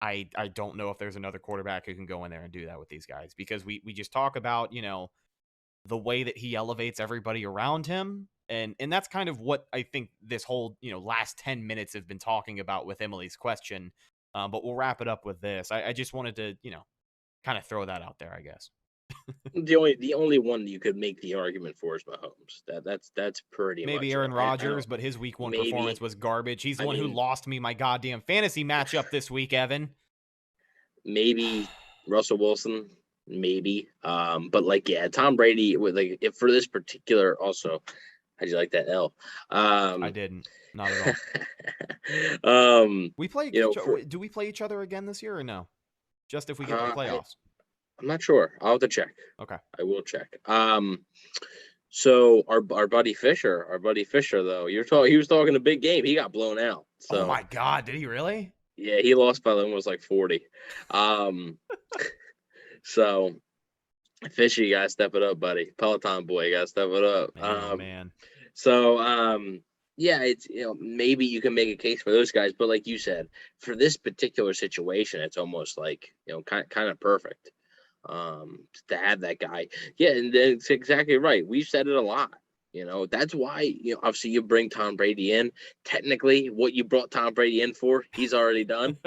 E: I don't know if there's another quarterback who can go in there and do that with these guys, because we just talk about, you know, the way that he elevates everybody around him. And that's kind of what I think this whole, you know, last 10 minutes have been talking about with Emily's question. But we'll wrap it up with this. I just wanted to, you know, kind of throw that out there, I guess.
F: The only one you could make the argument for is Mahomes. That's pretty
E: maybe
F: much
E: Aaron
F: it.
E: Rodgers, but his week 1 performance was garbage. He's the one who lost me my goddamn fantasy matchup this week, Evan.
F: Maybe Russell Wilson, maybe. But like, yeah, Tom Brady with like, if for this particular also, how'd you like that L?
E: I didn't. Not at all. We play. Do we play each other again this year or no? Just if we get to the playoffs.
F: I'm not sure. I'll have to check.
E: Okay.
F: I will check. So our buddy Fisher, though, he was talking a big game. He got blown out. So,
E: oh my God, did he really?
F: Yeah, he lost by almost like 40. So Fishy, you gotta step it up, buddy. Peloton boy, you gotta step it up.
E: Man.
F: So yeah, it's, you know, maybe you can make a case for those guys, but like you said, for this particular situation, it's almost like, you know, kind of perfect. To have that guy. Yeah, and it's exactly right. We've said it a lot. You know, that's why, you know, obviously you bring Tom Brady in. Technically, what you brought Tom Brady in for, he's already done.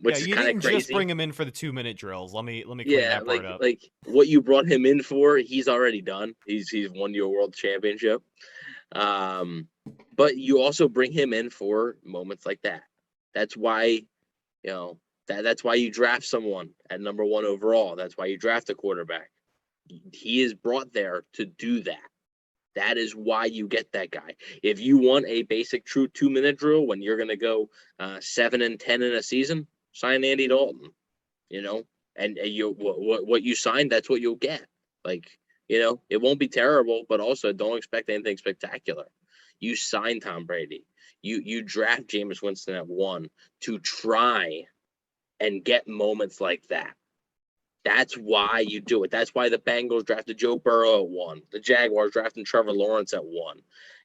F: Which is kind of crazy.
E: Just bring him in for the 2-minute drills. Let me clean that part up.
F: Like what you brought him in for, he's already done. He's won your world championship. But you also bring him in for moments like that. That's why, you know, that's why you draft someone at number 1 overall. That's why you draft a quarterback. He is brought there to do that. That is why you get that guy. If you want a basic true 2-minute drill when you're going to go 7-10 in a season, sign Andy Dalton, you know, and you what you sign, that's what you'll get. Like, you know, it won't be terrible, but also don't expect anything spectacular. You sign Tom Brady. You draft Jameis Winston at 1 to try and get moments like that. That's why you do it. That's why the Bengals drafted Joe Burrow at 1. The Jaguars drafting Trevor Lawrence at 1.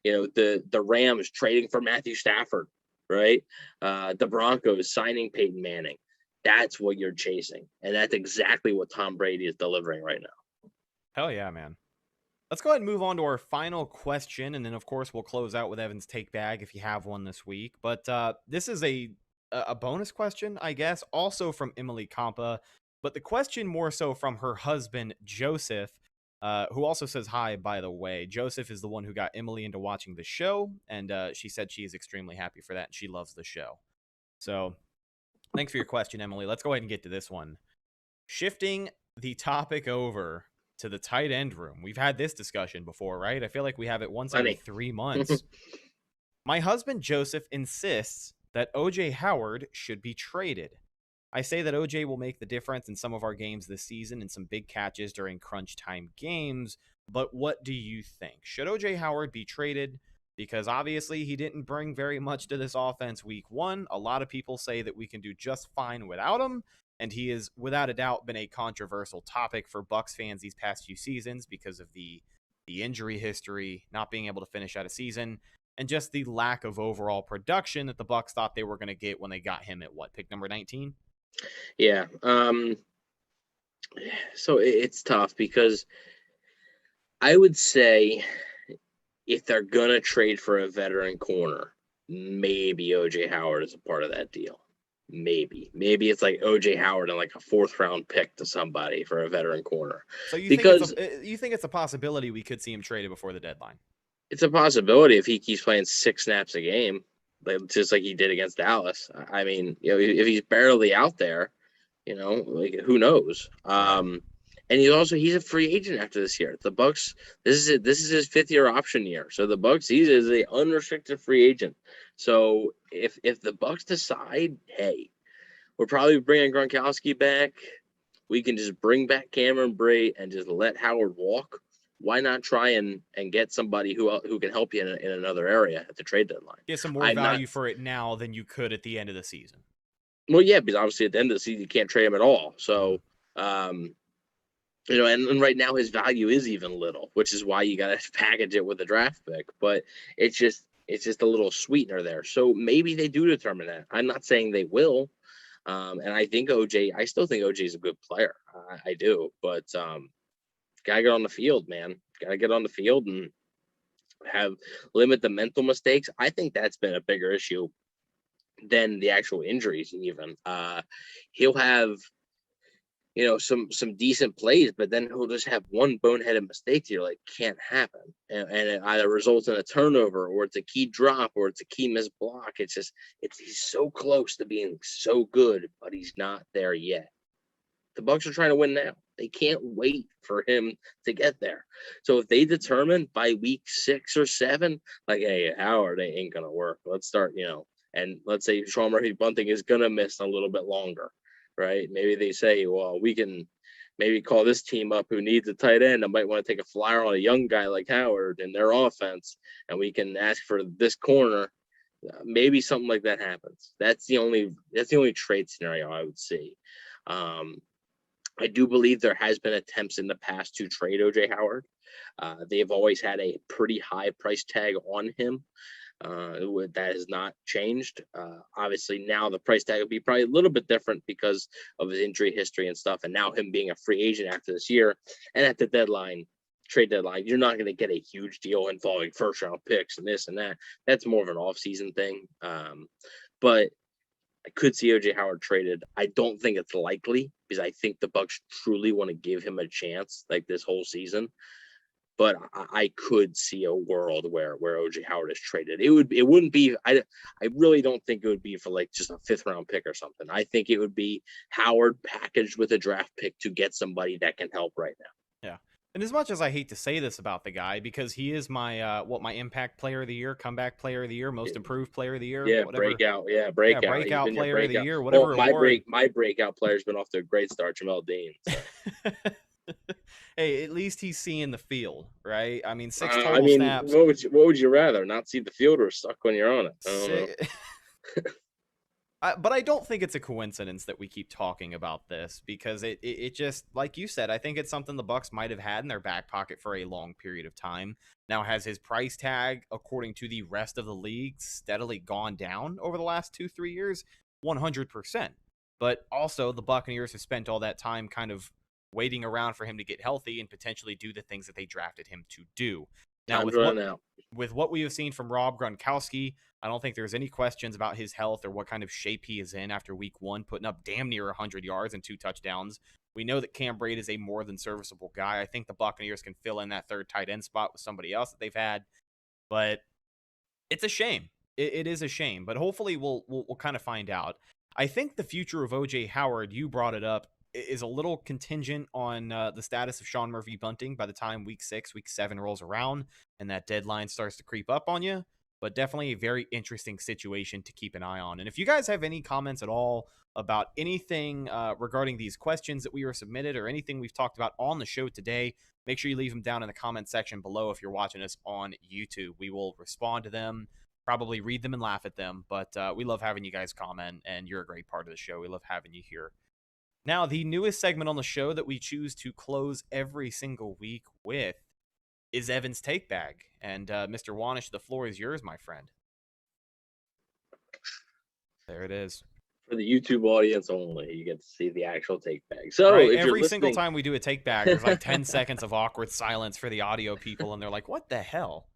F: You know, the Rams trading for Matthew Stafford, right? The Broncos signing Peyton Manning. That's what you're chasing. And that's exactly what Tom Brady is delivering right now.
E: Hell yeah, man. Let's go ahead and move on to our final question. And then, of course, we'll close out with Evan's take bag if you have one this week. But this is a bonus question, I guess, also from Emily Compa. But the question more so from her husband, Joseph. who also says hi, by the way. Joseph is the one who got Emily into watching the show, and she said she is extremely happy for that, and she loves the show. So thanks for your question, Emily. Let's go ahead and get to this one. Shifting the topic over to the tight end room. We've had this discussion before, right? I feel like we have it once every 3 months. My husband, Joseph, insists that O.J. Howard should be traded. I say that O.J. will make the difference in some of our games this season and some big catches during crunch time games, but what do you think? Should O.J. Howard be traded? Because obviously he didn't bring very much to this offense week 1. A lot of people say that we can do just fine without him, and he has, without a doubt, been a controversial topic for Bucs fans these past few seasons because of the injury history, not being able to finish out a season, and just the lack of overall production that the Bucs thought they were going to get when they got him at pick number 19?
F: Yeah. So it's tough because I would say if they're going to trade for a veteran corner, maybe O.J. Howard is a part of that deal. Maybe it's like O.J. Howard and like a 4th round pick to somebody for a veteran corner.
E: So you think it's a possibility we could see him traded before the deadline?
F: It's a possibility if he keeps playing 6 snaps a game, just like he did against Dallas. I mean, if he's barely out there, who knows? And he's a free agent after this year. The Bucs, this is his 5th year option year. So the Bucs, he is a unrestricted free agent. So if the Bucs decide, hey, we're probably bringing Gronkowski back, we can just bring back Cameron Brate and just let Howard walk. Why not try and get somebody who can help you in another area at the trade deadline?
E: Get some more value for it now than you could at the end of the season.
F: Well, yeah, because obviously at the end of the season you can't trade him at all. So, and right now his value is even little, which is why you got to package it with a draft pick. But it's just a little sweetener there. So maybe they do determine that. I'm not saying they will. And I still think OJ is a good player. I do, but gotta get on the field, man. Gotta get on the field and limit the mental mistakes. I think that's been a bigger issue than the actual injuries. Even he'll have some decent plays, but then he'll just have one boneheaded mistake that you're like, can't happen, and it either results in a turnover or it's a key drop or it's a key missed block. He's so close to being so good, but he's not there yet. The Bucs are trying to win now. They can't wait for him to get there. So if they determine by week 6 or 7, like, hey, Howard ain't gonna work, let's start, and let's say Sean Murphy Bunting is gonna miss a little bit longer, right? Maybe they say, well, we can maybe call this team up who needs a tight end. I might want to take a flyer on a young guy like Howard in their offense, and we can ask for this corner. Maybe something like that happens. That's the only trade scenario I would see. I do believe there has been attempts in the past to trade O.J. Howard. They've always had a pretty high price tag on him. That has not changed. Obviously, now the price tag will be probably a little bit different because of his injury history and stuff, and now him being a free agent after this year. And at the trade deadline, you're not going to get a huge deal involving 1st-round picks and this and that. That's more of an off-season thing. But I could see O.J. Howard traded. I don't think it's likely because I think the Bucs truly want to give him a chance like this whole season. But I could see a world where O.J. Howard is traded. It wouldn't be. I really don't think it would be for like just a 5th round pick or something. I think it would be Howard packaged with a draft pick to get somebody that can help right now.
E: Yeah. And as much as I hate to say this about the guy, because he is my my impact player of the year, comeback player of the year, most improved player of the year,
F: whatever. breakout
E: player of the year, whatever.
F: My breakout player's been off to a great start, Jamel Dean. So.
E: Hey, at least he's seeing the field, right? I mean, 6 total snaps.
F: What would you rather, not see the field or suck when you're on it? I don't know.
E: But I don't think it's a coincidence that we keep talking about this because it just, like you said, I think it's something the Bucs might have had in their back pocket for a long period of time. Now, has his price tag, according to the rest of the league, steadily gone down over the last 2-3 years? 100%. But also, the Buccaneers have spent all that time kind of waiting around for him to get healthy and potentially do the things that they drafted him to do. Now,
F: Time's running out.
E: with what we have seen from Rob Gronkowski, I don't think there's any questions about his health or what kind of shape he is in after week 1, putting up damn near 100 yards and 2 touchdowns. We know that Cam Brate is a more than serviceable guy. I think the Buccaneers can fill in that third tight end spot with somebody else that they've had, but it's a shame. It is a shame, but hopefully we'll kind of find out. I think the future of O.J. Howard, you brought it up, is a little contingent on the status of Sean Murphy-Bunting by the time week 6, week 7 rolls around and that deadline starts to creep up on you. But definitely a very interesting situation to keep an eye on. And if you guys have any comments at all about anything regarding these questions that we were submitted or anything we've talked about on the show today, make sure you leave them down in the comment section below if you're watching us on YouTube. We will respond to them, probably read them and laugh at them. But we love having you guys comment, and you're a great part of the show. We love having you here. Now, the newest segment on the show that we choose to close every single week with is Evan's Take Bag. And Mr. Wanish, the floor is yours, my friend. There it is.
F: For the YouTube audience only, you get to see the actual take bag. So
E: right,
F: if
E: every
F: you're
E: single
F: listening,
E: time we do a take bag, there's like 10 seconds of awkward silence for the audio people, and they're like, what the hell?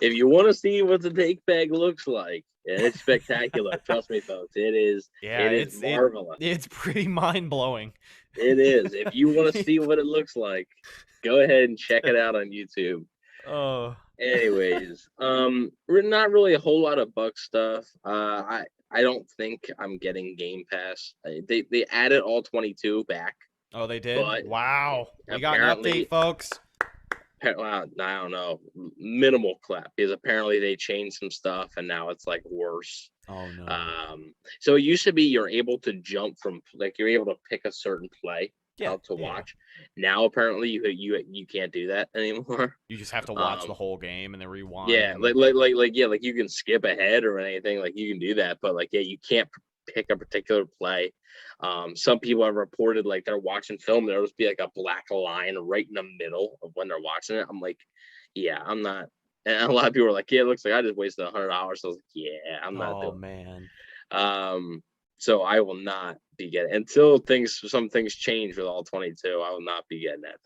F: if you want to see what the take bag looks like, it's spectacular. Trust me, folks. It is.
E: Yeah,
F: it is marvelous.
E: It's pretty mind-blowing.
F: It is. If you want to see what it looks like, go ahead and check it out on YouTube.
E: Oh.
F: Anyways, we're not really a whole lot of Bucs stuff. I don't think I'm getting Game Pass. They added all 22 back.
E: Oh, they did?
F: But
E: wow. We got an
F: apparently-
E: update, folks.
F: Well, I don't know, minimal clap, because apparently they changed some stuff and now it's like worse.
E: Oh, no.
F: So it used to be you're able to jump from, like, you're able to pick a certain play out to watch. Now apparently you can't do that anymore.
E: You just have to watch the whole game and then rewind.
F: Yeah, like you can skip ahead or anything, like you can do that, but like, yeah, you can't pick a particular play. Some people have reported like they're watching film, there'll just be like a black line right in the middle of when they're watching it. I'm like, yeah, I'm not. And a lot of people are like, yeah, it looks like I just wasted $100. So I was like, yeah, I'm not doing
E: man.
F: So I will not be getting, until some things change with all 22. I will not be getting that.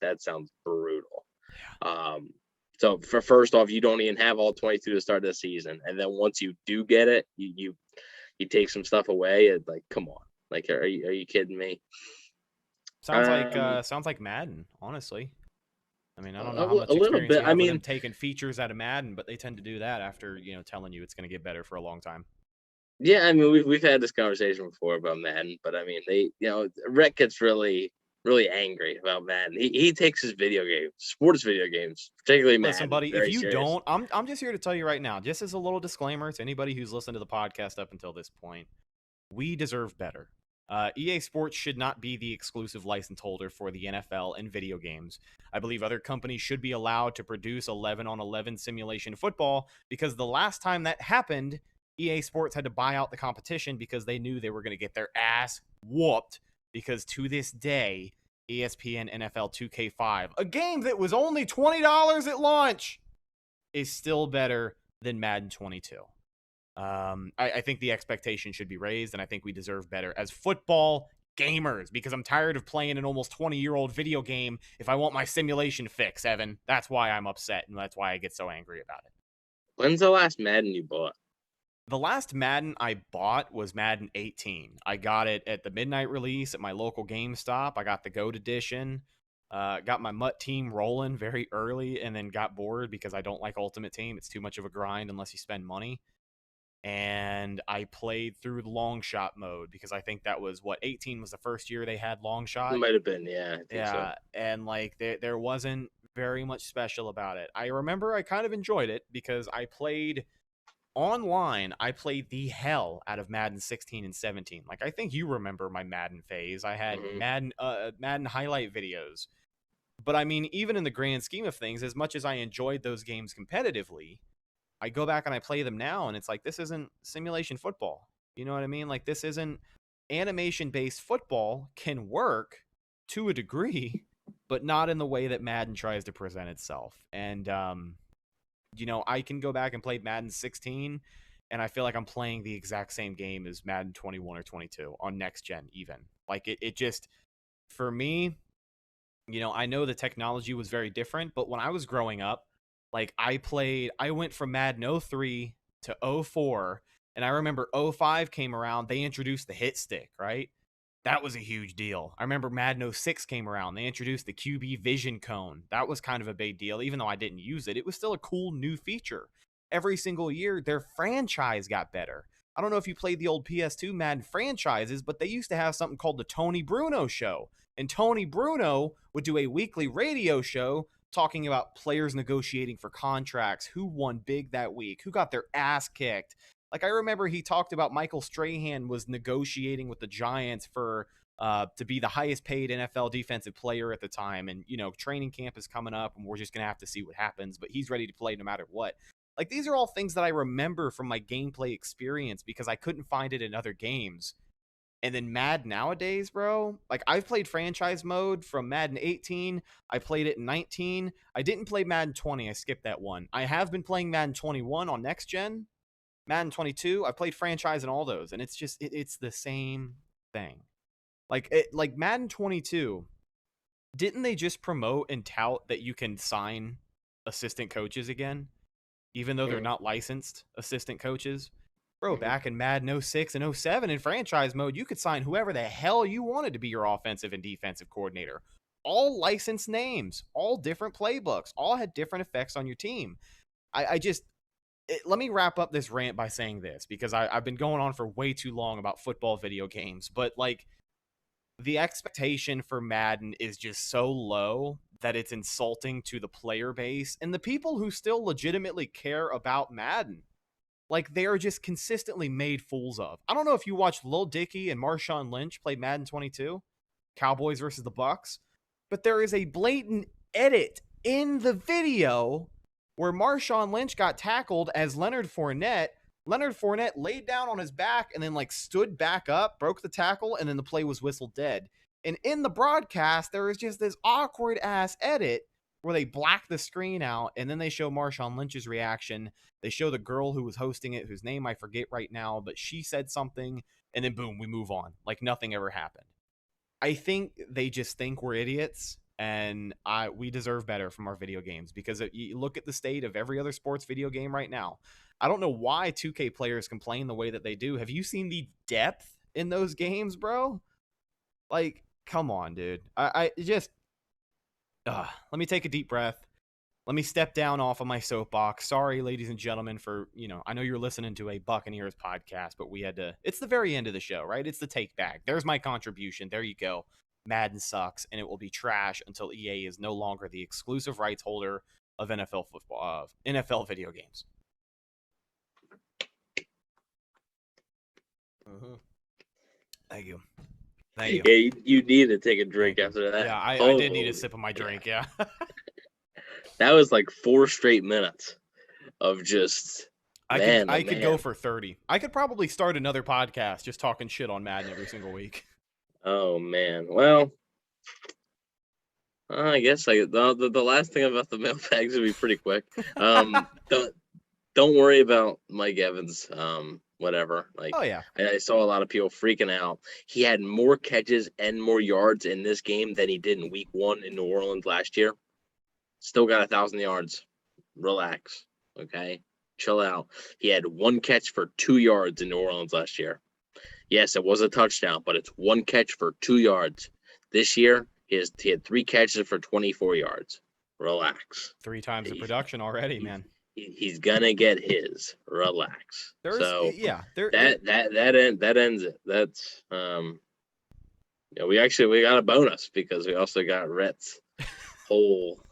F: That sounds brutal. So for first off, you don't even have all 22 to start the season, and then once you do get it, you take some stuff away. It's like, come on, like, are you kidding me?
E: Sounds like Madden, honestly. I mean, I don't know how much
F: a little
E: experience
F: bit.
E: you have
F: I
E: with
F: mean,
E: them taking features out of Madden, but they tend to do that after, telling you it's going to get better for a long time.
F: Yeah, I mean, we've had this conversation before about Madden, but I mean, Rhett gets really, really angry about Madden. He takes his sports video games, particularly Madden.
E: Listen, buddy,
F: very
E: if you
F: serious.
E: don't, I'm just here to tell you right now, just as a little disclaimer to anybody who's listened to the podcast up until this point, we deserve better. EA Sports should not be the exclusive license holder for the NFL and video games. I believe other companies should be allowed to produce 11-on-11 simulation football, because the last time that happened, EA Sports had to buy out the competition because they knew they were going to get their ass whooped, because to this day, ESPN NFL 2K5, a game that was only $20 at launch, is still better than Madden 22. I think the expectation should be raised, and I think we deserve better as football gamers, because I'm tired of playing an almost 20-year-old video game if I want my simulation fix, Evan. That's why I'm upset, and that's why I get so angry about it.
F: When's the last Madden you bought?
E: The last Madden I bought was Madden 18. I got it at the midnight release at my local GameStop. I got the GOAT edition. Got my MUT team rolling very early, and then got bored because I don't like Ultimate Team. It's too much of a grind unless you spend money. And I played through the long shot mode because I think that was 18 was the first year they had long shot.
F: It might have been, yeah. I think so.
E: And like there wasn't very much special about it. I remember I kind of enjoyed it because I played online. I played the hell out of Madden 16 and 17. Like, I think you remember my Madden phase. I had Madden highlight videos. But I mean, even in the grand scheme of things, as much as I enjoyed those games competitively, I go back and I play them now, and it's like, this isn't simulation football. You know what I mean? Like, this isn't animation-based football. Can work to a degree, but not in the way that Madden tries to present itself. And, I can go back and play Madden 16, and I feel like I'm playing the exact same game as Madden 21 or 22 on next gen even. Like, it just, for me, I know the technology was very different, but when I was growing up, Like I went from Madden 03 to 04, and I remember 05 came around, they introduced the hit stick, right? That was a huge deal. I remember Madden 06 came around, they introduced the QB vision cone. That was kind of a big deal. Even though I didn't use it, it was still a cool new feature. Every single year, their franchise got better. I don't know if you played the old PS2 Madden franchises, but they used to have something called the Tony Bruno Show. And Tony Bruno would do a weekly radio show talking about players negotiating for contracts, who won big that week, who got their ass kicked. Like, I remember he talked about Michael Strahan was negotiating with the Giants for to be the highest paid NFL defensive player at the time. And, you know, training camp is coming up and we're just going to have to see what happens, but he's ready to play no matter what. Like, these are all things that I remember from my gameplay experience because I couldn't find it in other games. And then Madden nowadays, bro, like, I've played franchise mode from Madden 18. I played it in 19. I didn't play Madden 20. I skipped that one. I have been playing Madden 21 on next gen. Madden 22. I played franchise in all those, and it's just it's the same thing. Like Madden 22. Didn't they just promote and tout that you can sign assistant coaches again, even though they're not licensed assistant coaches? Bro, back in Madden 06 and 07 in franchise mode, you could sign whoever the hell you wanted to be your offensive and defensive coordinator. All licensed names, all different playbooks, all had different effects on your team. Let me wrap up this rant by saying this, because I've been going on for way too long about football video games, but like, the expectation for Madden is just so low that it's insulting to the player base and the people who still legitimately care about Madden. Like, they are just consistently made fools of. I don't know if you watched Lil Dicky and Marshawn Lynch play Madden 22, Cowboys versus the Bucs, but there is a blatant edit in the video where Marshawn Lynch got tackled as Leonard Fournette. Leonard Fournette laid down on his back and then, like, stood back up, broke the tackle, and then the play was whistled dead. And in the broadcast, there is just this awkward-ass edit where they black the screen out, and then they show Marshawn Lynch's reaction. They show the girl who was hosting it, whose name I forget right now, but she said something, and then boom, we move on. Like nothing ever happened. I think they just think we're idiots, and we deserve better from our video games, because you look at the state of every other sports video game right now. I don't know why 2K players complain the way that they do. Have you seen the depth in those games, bro? Like, come on, dude. Let me take a deep breath. Let me step down off of my soapbox. Sorry, ladies and gentlemen, for, I know you're listening to a Buccaneers podcast, but we had to, it's the very end of the show, right? It's the take back. There's my contribution. There you go. Madden sucks, and it will be trash until EA is no longer the exclusive rights holder of NFL football, of NFL video games. Thank you. Thank you.
F: Yeah, you need to take a drink after that.
E: Yeah, I did need a sip of my drink, yeah.
F: That was like 4 straight minutes of just
E: I could go for 30. I could probably start another podcast just talking shit on Madden every single week.
F: Oh man. Well, I guess the last thing about the mailbags would be pretty quick. Don't worry about Mike Evans. Whatever. Like,
E: oh yeah,
F: I saw a lot of people freaking out. He had more catches and more yards in this game than he did in Week 1 in New Orleans last year. Still got 1,000 yards. Relax, okay? Chill out. He had 1 catch for 2 yards in New Orleans last year. Yes, it was a touchdown, but it's 1 catch for 2 yards. This year, he had 3 catches for 24 yards. Relax.
E: 3 times the production already, man.
F: He's gonna get his. Relax. That ends it. That's we got a bonus because we also got Rhett's whole.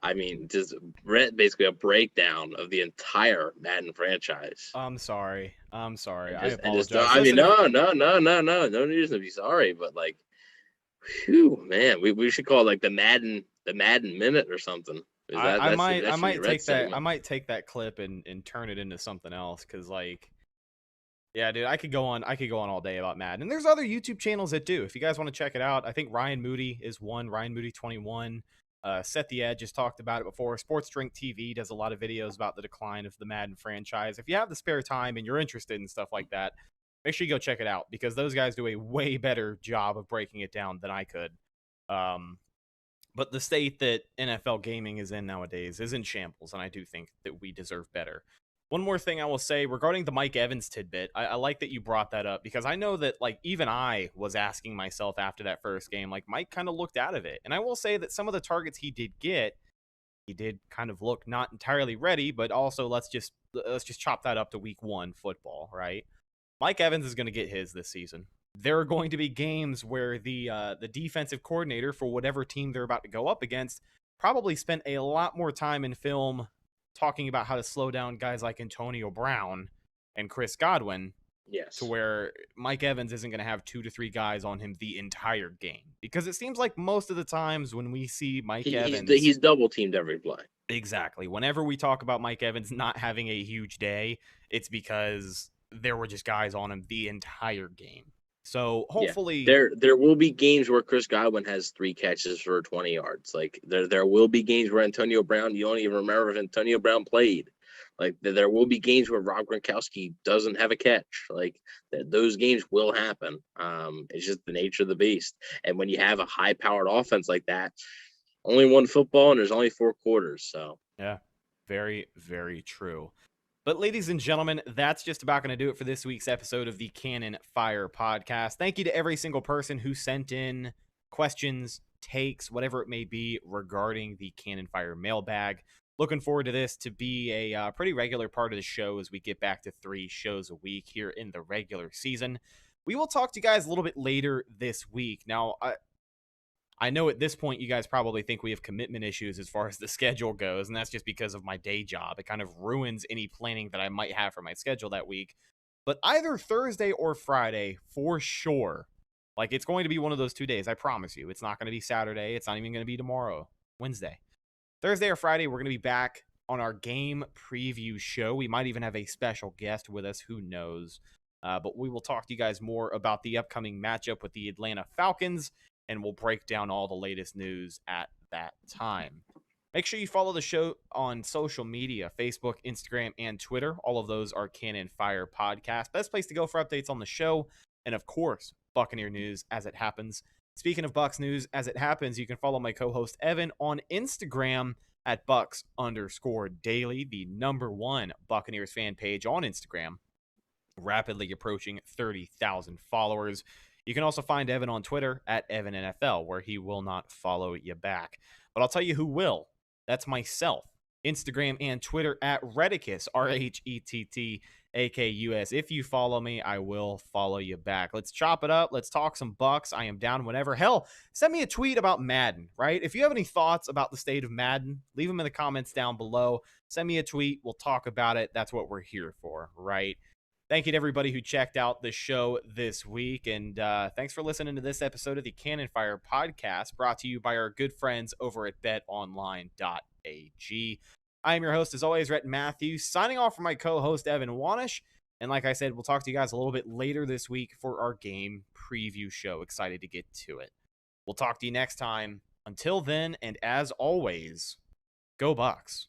F: I mean, just Rhett basically a breakdown of the entire Madden franchise.
E: I'm sorry. I apologize.
F: No reason to be sorry, but like, whew, man, we should call it like the Madden minute or something.
E: I might take that clip and turn it into something else, because like, yeah, dude, I could go on all day about Madden. And there's other YouTube channels that do. If you guys want to check it out, I think Ryan Moody is one. Ryan Moody 21. Set the Edge just talked about it before. Sports Drink TV does a lot of videos about the decline of the Madden franchise. If you have the spare time and you're interested in stuff like that, make sure you go check it out, because those guys do a way better job of breaking it down than I could. But the state that NFL gaming is in nowadays is in shambles, and I do think that we deserve better. One more thing I will say regarding the Mike Evans tidbit, I like that you brought that up, because I know that, like, even I was asking myself after that first game, like, Mike kind of looked out of it. And I will say that some of the targets he did get, he did kind of look not entirely ready, but also let's just chop that up to week 1 football, right? Mike Evans is going to get his this season. There are going to be games where the defensive coordinator for whatever team they're about to go up against probably spent a lot more time in film talking about how to slow down guys like Antonio Brown and Chris Godwin.
F: Yes.
E: To where Mike Evans isn't going to have 2 to 3 guys on him the entire game. Because it seems like most of the times when we see Mike Evans...
F: He's double teamed every play.
E: Exactly. Whenever we talk about Mike Evans not having a huge day, it's because there were just guys on him the entire game. So hopefully...
F: Yeah. There will be games where Chris Godwin has 3 catches for 20 yards. Like, there will be games where Antonio Brown, you don't even remember if Antonio Brown played. Like, there will be games where Rob Gronkowski doesn't have a catch. Like, those games will happen. It's just the nature of the beast. And when you have a high-powered offense like that, only one football and there's only 4 quarters. So
E: yeah, very, very true. But ladies and gentlemen, that's just about going to do it for this week's episode of the Cannon Fire Podcast. Thank you to every single person who sent in questions, takes, whatever it may be regarding the Cannon Fire Mailbag. Looking forward to this to be a pretty regular part of the show as we get back to 3 shows a week here in the regular season. We will talk to you guys a little bit later this week. Now, I know at this point you guys probably think we have commitment issues as far as the schedule goes, and that's just because of my day job. It kind of ruins any planning that I might have for my schedule that week. But either Thursday or Friday, for sure, like, it's going to be one of those 2 days, I promise you. It's not going to be Saturday. It's not even going to be tomorrow, Wednesday. Thursday or Friday, we're going to be back on our game preview show. We might even have a special guest with us. Who knows? But we will talk to you guys more about the upcoming matchup with the Atlanta Falcons, and we'll break down all the latest news at that time. Make sure you follow the show on social media, Facebook, Instagram, and Twitter. All of those are Cannon Fire Podcast. Best place to go for updates on the show. And, of course, Buccaneer news as it happens. Speaking of Bucs news as it happens, you can follow my co-host Evan on Instagram at Bucs_daily, the #1 Buccaneers fan page on Instagram, rapidly approaching 30,000 followers. You can also find Evan on Twitter at EvanNFL, where he will not follow you back. But I'll tell you who will. That's myself. Instagram and Twitter at Rhettakus, RHETTAKUS. If you follow me, I will follow you back. Let's chop it up. Let's talk some Bucs. I am down whenever. Hell, send me a tweet about Madden, right? If you have any thoughts about the state of Madden, leave them in the comments down below. Send me a tweet. We'll talk about it. That's what we're here for, right? Thank you to everybody who checked out the show this week, and thanks for listening to this episode of the Cannon Fire Podcast, brought to you by our good friends over at betonline.ag. I am your host, as always, Rhett Matthew, signing off for my co-host, Evan Wanish, and like I said, we'll talk to you guys a little bit later this week for our game preview show. Excited to get to it. We'll talk to you next time. Until then, and as always, go Bucs.